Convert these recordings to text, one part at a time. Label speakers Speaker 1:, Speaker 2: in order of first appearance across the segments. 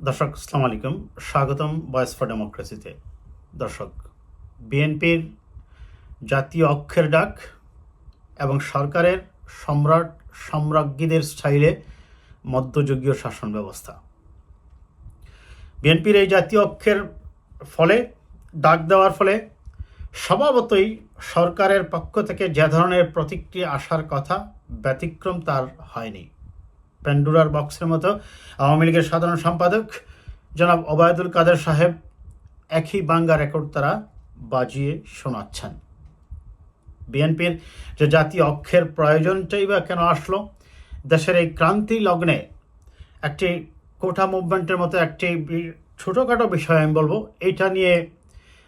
Speaker 1: দর্শক আসসালামু আলাইকুম, স্বাগতম ভয়েস ফর ডেমোক্রেসিতে। দর্শক, বিএনপির জাতীয় অক্ষের ডাক এবং সরকারের সম্রাট সম্রাজ্ঞীদের স্টাইলে মধ্যযুগীয় শাসন ব্যবস্থা। বিএনপির এই জাতীয় অক্ষের ফলে ডাক দেওয়ার ফলে স্বভাবতই সরকারের পক্ষ থেকে যে ধরনের প্রতিক্রিয়া আসার কথা ব্যতিক্রম তার হয়নি। প্যান্ডোরার বক্সের মতো আওয়ামী লীগের সাধারণ সম্পাদক জনাব ওবায়দুল কাদের সাহেব একই বাঙ্গা রেকর্ড তারা বাজিয়ে শোনাচ্ছেন। বিএনপির যে জাতীয় অক্ষের প্রয়োজনটাই বা কেন আসলো? দেশের এই ক্রান্তি লগ্নে একটি কোটা মুভমেন্টের মতো একটি ছোটোখাটো বিষয় আমি বলবো, এইটা নিয়ে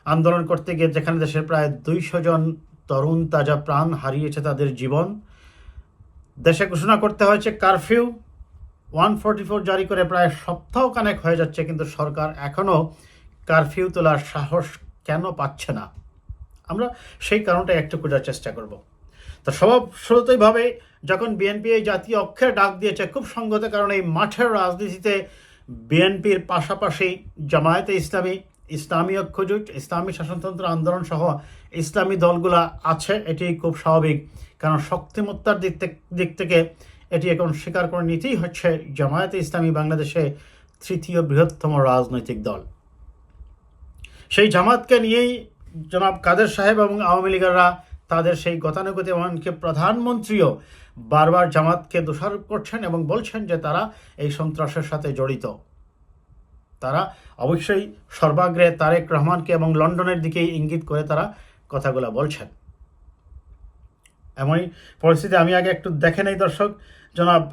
Speaker 1: আন্দোলন করতে গিয়ে যেখানে দেশের প্রায় 200 জন তরুণ তাজা প্রাণ হারিয়েছে তাদের জীবন, দেশে ঘোষণা করতে হয়েছে কারফিউ, 144 জারি করে প্রায় সপ্তাহখানেক হয়ে যাচ্ছে, কিন্তু সরকার এখনও কারফিউ তোলার সাহস কেন পাচ্ছে না? আমরা সেই কারণটা একটু খোঁজার চেষ্টা করব। তো স্বভাবতইভাবে যখন বিএনপি এই জাতীয় অক্ষের ডাক দিয়েছে, খুব সঙ্গত কারণে এই মাঠের রাজনীতিতে বিএনপির পাশাপাশি জামায়াতে ইসলামী, ইসলামী ঐক্যজোট, ইসলামী শাসনতন্ত্র আন্দোলন সহ ইসলামী দলগুলা আছে, এটি খুব স্বাভাবিক। কারণ শক্তিমত্তার দিক থেকে এটি এখন স্বীকার করে নিতেই হচ্ছে জামায়াতে ইসলামী বাংলাদেশে তৃতীয় বৃহত্তম রাজনৈতিক দল। সেই জামাতকে নিয়েই জনাব কাদের সাহেব এবং আওয়ামী লীগেরা তাদের সেই গতানুগতিক, এমনকি প্রধানমন্ত্রীও বারবার জামাতকে দোষারোপ করছেন এবং বলছেন যে তারা এই সন্ত্রাসের সাথে জড়িত। তারা অবশ্যই সর্বাগ্রে তারেক রহমানকে এবং লন্ডনের দিকেই ইঙ্গিত করে তারা কথাগুলো বলছেন। এমনই পরিস্থিতি আমি আগে একটু দেখে নেই দর্শক, জনাব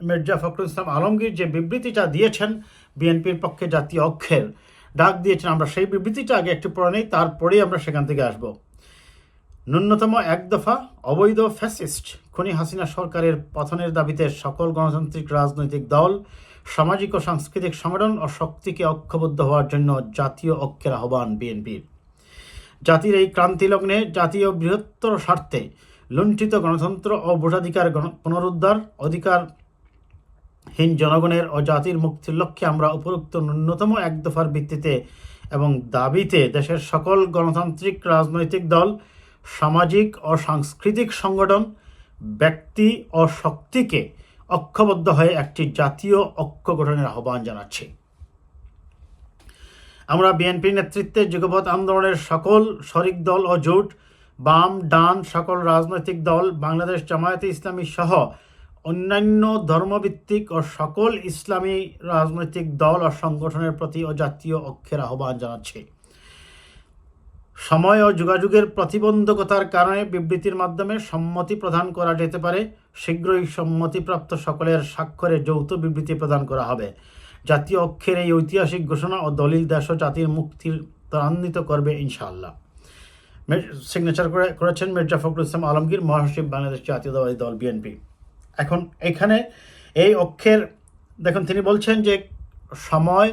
Speaker 1: মির্জা ফখরুল ইসলাম আলমগীর যে বিবৃতিটা দিয়েছেন বিএনপির পক্ষে জাতীয় অক্ষের ডাক দিয়েছেন, আমরা সেই বিবৃতিটা আগে একটু পড়ে নেই, তারপরেই আমরা সেখান থেকে আসব। ন্যূনতম এক দফা অবৈধ ফ্যাসিস্ট খুনি হাসিনা সরকারের পতনের দাবিতে সকল গণতান্ত্রিক রাজনৈতিক দল, সামাজিক ও সাংস্কৃতিক সংগঠন ও শক্তিকে ঐক্যবদ্ধ হওয়ার জন্য জাতীয় ঐক্যের আহ্বান বিএনপির। জাতির এই ক্রান্তিলগ্নে জাতীয় বৃহত্তর স্বার্থে লুণ্ঠিত গণতন্ত্র ও ভোটাধিকার পুনরুদ্ধার, অধিকারহীন জনগণের ও জাতির মুক্তির লক্ষ্যে আমরা উপরোক্ত ন্যূনতম এক দফার ভিত্তিতে এবং দাবিতে দেশের সকল গণতান্ত্রিক রাজনৈতিক দল, সামাজিক ও সাংস্কৃতিক সংগঠন, ব্যক্তি ও শক্তিকে ঐক্যবদ্ধ হয়ে একটি জাতীয় ঐক্য গঠনের আহ্বান জানাচ্ছি। আমরা বিএনপির নেতৃত্বে যুগপৎ আন্দোলনের সকল শরিক দল ও জোট, বাম ডান সকল রাজনৈতিক দল, বাংলাদেশ জামায়াতে ইসলামী সহ অন্যান্য ধর্মভিত্তিক ও সকল ইসলামী রাজনৈতিক দল ও সংগঠনের প্রতি ও জাতীয় ঐক্যের আহ্বান জানাচ্ছি। সময় ও যোগাযোগের প্রতিবন্ধকতার কারণে বিবৃতির মাধ্যমে সম্মতি প্রদান করা যেতে পারে। শীঘ্রই সম্মতিপ্রাপ্ত সকলের স্বাক্ষরে যৌথ বিবৃতি প্রদান করা হবে। জাতীয় অক্ষের এই ঐতিহাসিক ঘোষণা ও দলিল দেশ ও জাতির মুক্তির ত্বরান্বিত করবে ইনশাআল্লাহ। সিগনেচার করেছেন মির্জা ফখরুল ইসলাম আলমগীর, মহাসচিব, বাংলাদেশ জাতীয়তাবাদী দল বিএনপি। এখন এখানে এই অক্ষের দেখুন, তিনি বলছেন যে সময়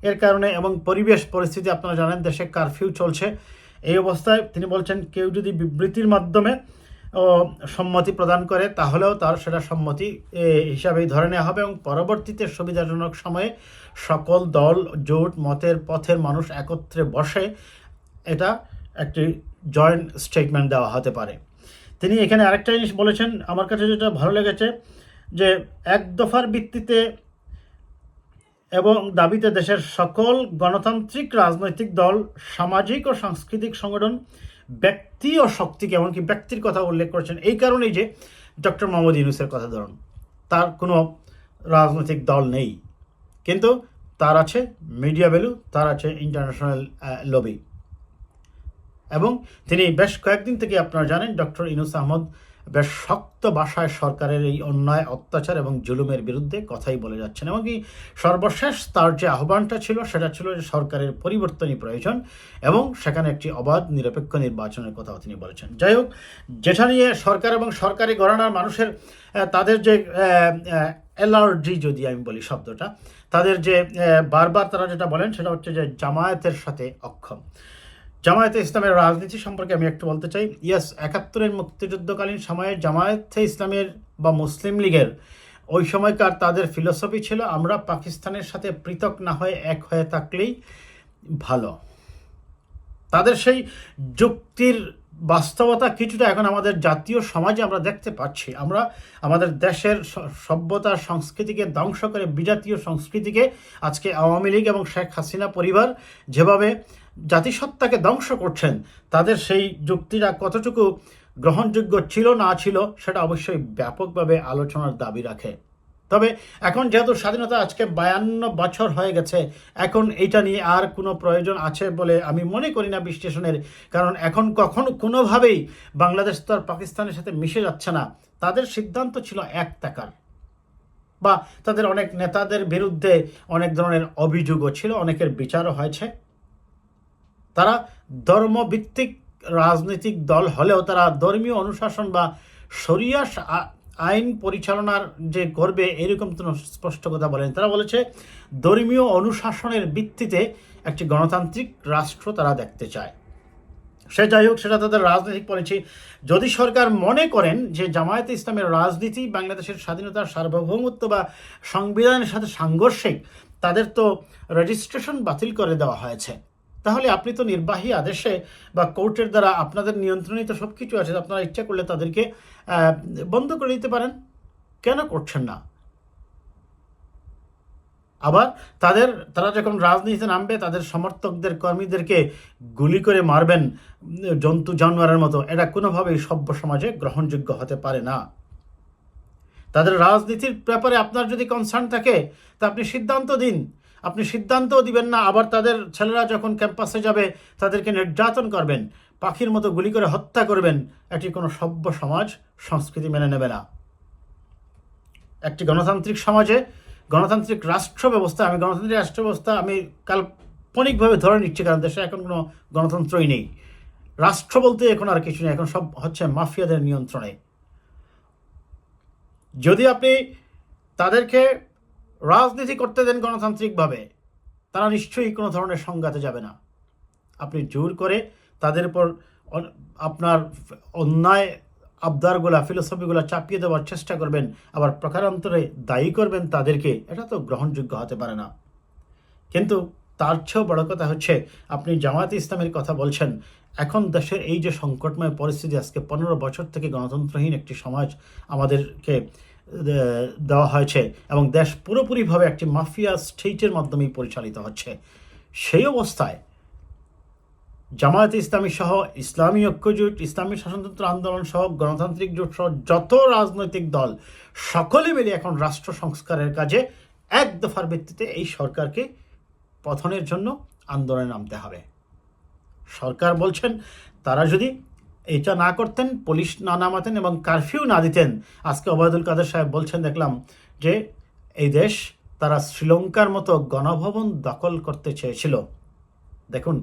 Speaker 1: এর কারণে এবং পরিবেশ পরিস্থিতি, আপনারা জানেন দেশে কারফিউ চলছে, এই অবস্থায় তিনি বলছেন কেউ যদি বিবৃতির মাধ্যমে সম্মতি প্রদান করে তাহলেও তার সেটা সম্মতি হিসাবেই ধরে নেওয়া হবে এবং পরবর্তীতে সুবিধাজনক সময়ে সকল দল, জোট, মতের পথের মানুষ একত্রে বসে এটা একটি জয়েন্ট স্টেটমেন্ট দেওয়া হতে পারে। তিনি এখানে আরেকটা জিনিস বলেছেন আমার কাছে যেটা ভালো লেগেছে, যে এক দফার ভিত্তিতে এবং দাবিতে দেশের সকল গণতান্ত্রিক রাজনৈতিক দল, সামাজিক ও সাংস্কৃতিক সংগঠন, ব্যক্তি ও শক্তিকে, এমনকি ব্যক্তির কথা উল্লেখ করেছেন এই কারণেই যে ডক্টর মোহাম্মদ ইউনূসের কথা ধরুন, তার কোনো রাজনৈতিক দল নেই, কিন্তু তার আছে মিডিয়া ভ্যালু, তার আছে ইন্টারন্যাশনাল লবি। এবং তিনি বেশ কয়েকদিন থেকে আপনারা জানেন ডক্টর ইউনূস আহমদ বেশ শক্ত ভাষায় সরকারের এই অন্যায়, অত্যাচার এবং জুলুমের বিরুদ্ধে কথাই বলে যাচ্ছেন। এমনকি সর্বশেষ তার যে আহ্বানটা ছিল সেটা ছিল যে সরকারের পরিবর্তনই প্রয়োজন এবং সেখানে একটি অবাধ নিরপেক্ষ নির্বাচনের কথাও তিনি বলেছেন। যাই হোক, যেটা নিয়ে সরকার এবং সরকারি ঘরানার মানুষের তাদের যে অ্যালার্জি, যদি আমি বলি শব্দটা, তাদের যে বারবার তারা যেটা বলেন সেটা হচ্ছে যে জামায়াতের সাথে অক্ষম। জামায়াতে ইসলামের রাজনীতি সম্পর্কে আমি একটু বলতে চাই। ইয়াস, ৭১-এর মুক্তিযুদ্ধকালীন সময়ে জামায়াতে ইসলামের বা মুসলিম লীগের ওই সময়কার তাদের ফিলোসফি ছিল আমরা পাকিস্তানের সাথে পৃথক না হয়ে এক হয়ে থাকলেই ভালো। তাদের সেই যুক্তির বাস্তবতা কিছুটা এখন আমাদের জাতীয় সমাজে আমরা দেখতে পাচ্ছি। আমরা আমাদের দেশের সভ্যতা সংস্কৃতিকে ধ্বংস করে বিজাতীয় সংস্কৃতিকে আজকে আওয়ামী লীগ এবং শেখ হাসিনা পরিবার যেভাবে জাতিসত্তাকে ধ্বংস করছেন, তাদের সেই যুক্তিটা কতটুকু গ্রহণযোগ্য ছিল না ছিল সেটা অবশ্যই ব্যাপকভাবে আলোচনার দাবি রাখে। তবে এখন যেহেতু স্বাধীনতা আজকে 52 বছর হয়ে গেছে, এখন এইটা নিয়ে আর কোনো প্রয়োজন আছে বলে আমি মনে করি না বিশ্লেষণের। কারণ এখন কখনো কোনোভাবেই বাংলাদেশ তো আর পাকিস্তানের সাথে মিশে যাচ্ছে না। তাদের সিদ্ধান্ত ছিল এক থাকার, বা তাদের অনেক নেতাদের বিরুদ্ধে অনেক ধরনের অভিযোগও ছিল, অনেকের বিচারও হয়েছে। তারা ধর্মভিত্তিক রাজনৈতিক দল হলেও তারা ধর্মীয় অনুশাসন বা শরিয়া আইন পরিচালনার যে করবে এরকম কোনো স্পষ্ট কথা বলেন। তারা বলেছে ধর্মীয় অনুশাসনের ভিত্তিতে একটি গণতান্ত্রিক রাষ্ট্র তারা দেখতে চায়। সে যাই হোক, সেটা তাদের রাজনৈতিক পলিসি। যদি সরকার মনে করেন যে জামায়াতে ইসলামের রাজনীতি বাংলাদেশের স্বাধীনতার সার্বভৌমত্ব বা সংবিধানের সাথে সাংঘর্ষিক, তাদের তো রেজিস্ট্রেশন বাতিল করে দেওয়া হয়েছে, তাহলে আপনি তো নির্বাহী আদেশে বা কোর্টের দ্বারা আপনাদের নিয়ন্ত্রণে তো সব কিছু আছে, আপনারা ইচ্ছা করলে তাদেরকে বন্ধ করে দিতে পারেন। কেন করছেন না? আবার তারা যখন রাজনীতিতে নামবে তাদের সমর্থকদের কর্মীদেরকে গুলি করে মারবেন জন্তু জানোয়ারের মতো, এটা কোনোভাবেই সভ্য সমাজে গ্রহণযোগ্য হতে পারে না। তাদের রাজনীতির ব্যাপারে আপনার যদি কনসার্ন থাকে তা আপনি সিদ্ধান্ত দিন। আপনি সিদ্ধান্তও দিবেন না, আবার তাদের ছেলেরা যখন ক্যাম্পাসে যাবে তাদেরকে নির্যাতন করবেন, পাখির মতো গুলি করে হত্যা করবেন। এটি কোনো সভ্য সমাজ সংস্কৃতি মেনে নেবে না। একটি গণতান্ত্রিক সমাজে গণতান্ত্রিক রাষ্ট্র ব্যবস্থা, আমি গণতান্ত্রিক রাষ্ট্র ব্যবস্থা আমি কাল্পনিকভাবে ধরে নিচ্ছি, কারণ দেশে এখন কোনো গণতন্ত্রই নেই। রাষ্ট্র বলতে এখন আর কিছু নেই, এখন সব হচ্ছে মাফিয়াদের নিয়ন্ত্রণে। যদি আপনি তাদেরকে রাজনীতি করতে দেন গণতান্ত্রিকভাবে, তারা নিশ্চয়ই কোনো ধরনের সংঘাতে যাবে না। আপনি জোর করে তাদের উপর আপনার অন্যায় আবদারগুলা ফিলোসফিগুলো চাপিয়ে দেওয়ার চেষ্টা করবেন, আবার প্রকারান্তরে দায়ী করবেন তাদেরকে, এটা তো গ্রহণযোগ্য হতে পারে না। কিন্তু তার চেয়েও বড় কথা হচ্ছে, আপনি জামায়াতে ইসলামের কথা বলছেন। এখন দেশের এই যে সংকটময় পরিস্থিতি, আজকে 15 বছর থেকে গণতন্ত্রহীন একটি সমাজ আমাদেরকে দেওয়া হয়েছে এবং দেশ পুরোপুরিভাবে একটি মাফিয়া স্টেটের মাধ্যমেই পরিচালিত হচ্ছে। সেই অবস্থায় জামায়াতে ইসলামী সহ ইসলামী ঐক্যজোট, ইসলামী শাসনতন্ত্র আন্দোলন সহ গণতান্ত্রিক জোট সহ যত রাজনৈতিক দল সকলে মিলে এখন রাষ্ট্র সংস্কারের কাজে এক দফার ভিত্তিতে এই সরকারকে পতনের জন্য আন্দোলনে নামতে হবে। সরকার বলছেন তারা যদি এটা না করতেন, পুলিশ না নামাতেন এবং কারফিউ না দিতেন, আজকে ওবায়দুল কাদের সাহেব বলছেন দেখলাম যে এই দেশ তারা শ্রীলঙ্কার মতো গণভবন দখল করতে চেয়েছিল। দেখুন,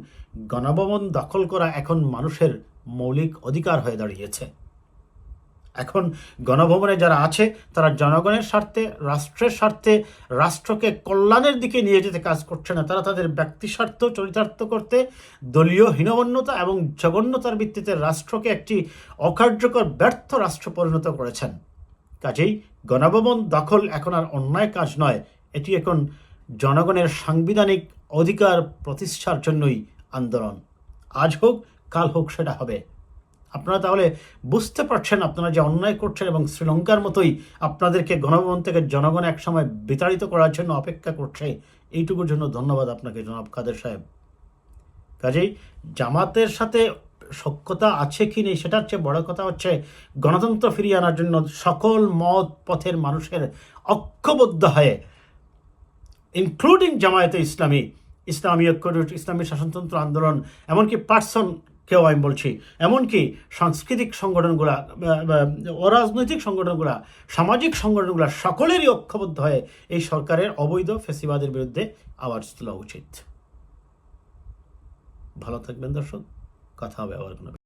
Speaker 1: গণভবন দখল করা এখন মানুষের মৌলিক অধিকার হয়ে দাঁড়িয়েছে। এখন গণভবনে যারা আছে তারা জনগণের স্বার্থে, রাষ্ট্রের স্বার্থে, রাষ্ট্রকে কল্যাণের দিকে নিয়ে যেতে কাজ করছে না। তারা তাদের ব্যক্তি স্বার্থ চরিতার্থ করতে দলীয় হীনমন্যতা এবং জঘন্যতার ভিত্তিতে রাষ্ট্রকে একটি অকার্যকর ব্যর্থ রাষ্ট্র পরিণত করেছেন। কাজেই গণভবন দখল এখন আর অন্যায় কাজ নয়, এটি এখন জনগণের সাংবিধানিক অধিকার প্রতিষ্ঠার জন্যই আন্দোলন। আজ হোক কাল হোক সেটা হবে। আপনারা তাহলে বুঝতে পারছেন আপনারা যে অন্যায় করছেন এবং শ্রীলঙ্কার মতোই আপনাদেরকে গণভবন থেকে জনগণ একসময় বিতাড়িত করার জন্য অপেক্ষা করছে। এইটুকুর জন্য ধন্যবাদ আপনাকে জনাব কাদের সাহেব। কাজেই জামাতের সাথে সখ্যতা আছে কি নেই সেটার চেয়ে বড় কথা হচ্ছে গণতন্ত্র ফিরিয়ে আনার জন্য সকল মত পথের মানুষের ঐক্যবদ্ধ হয়ে, ইনক্লুডিং জামায়াতে ইসলামী, ইসলামী ঐক্যজোট, ইসলামী শাসনতন্ত্র আন্দোলন, এমনকি কেউ আমি বলছি, এমনকি সাংস্কৃতিক সংগঠনগুলা, অরাজনৈতিক সংগঠনগুলা, সামাজিক সংগঠনগুলা সকলেরই ঐক্যবদ্ধ হয়ে এই সরকারের অবৈধ ফ্যাসিবাদের বিরুদ্ধে আওয়াজ তোলা উচিত। ভালো থাকবেন দর্শক, কথা হবে আবার কোনো।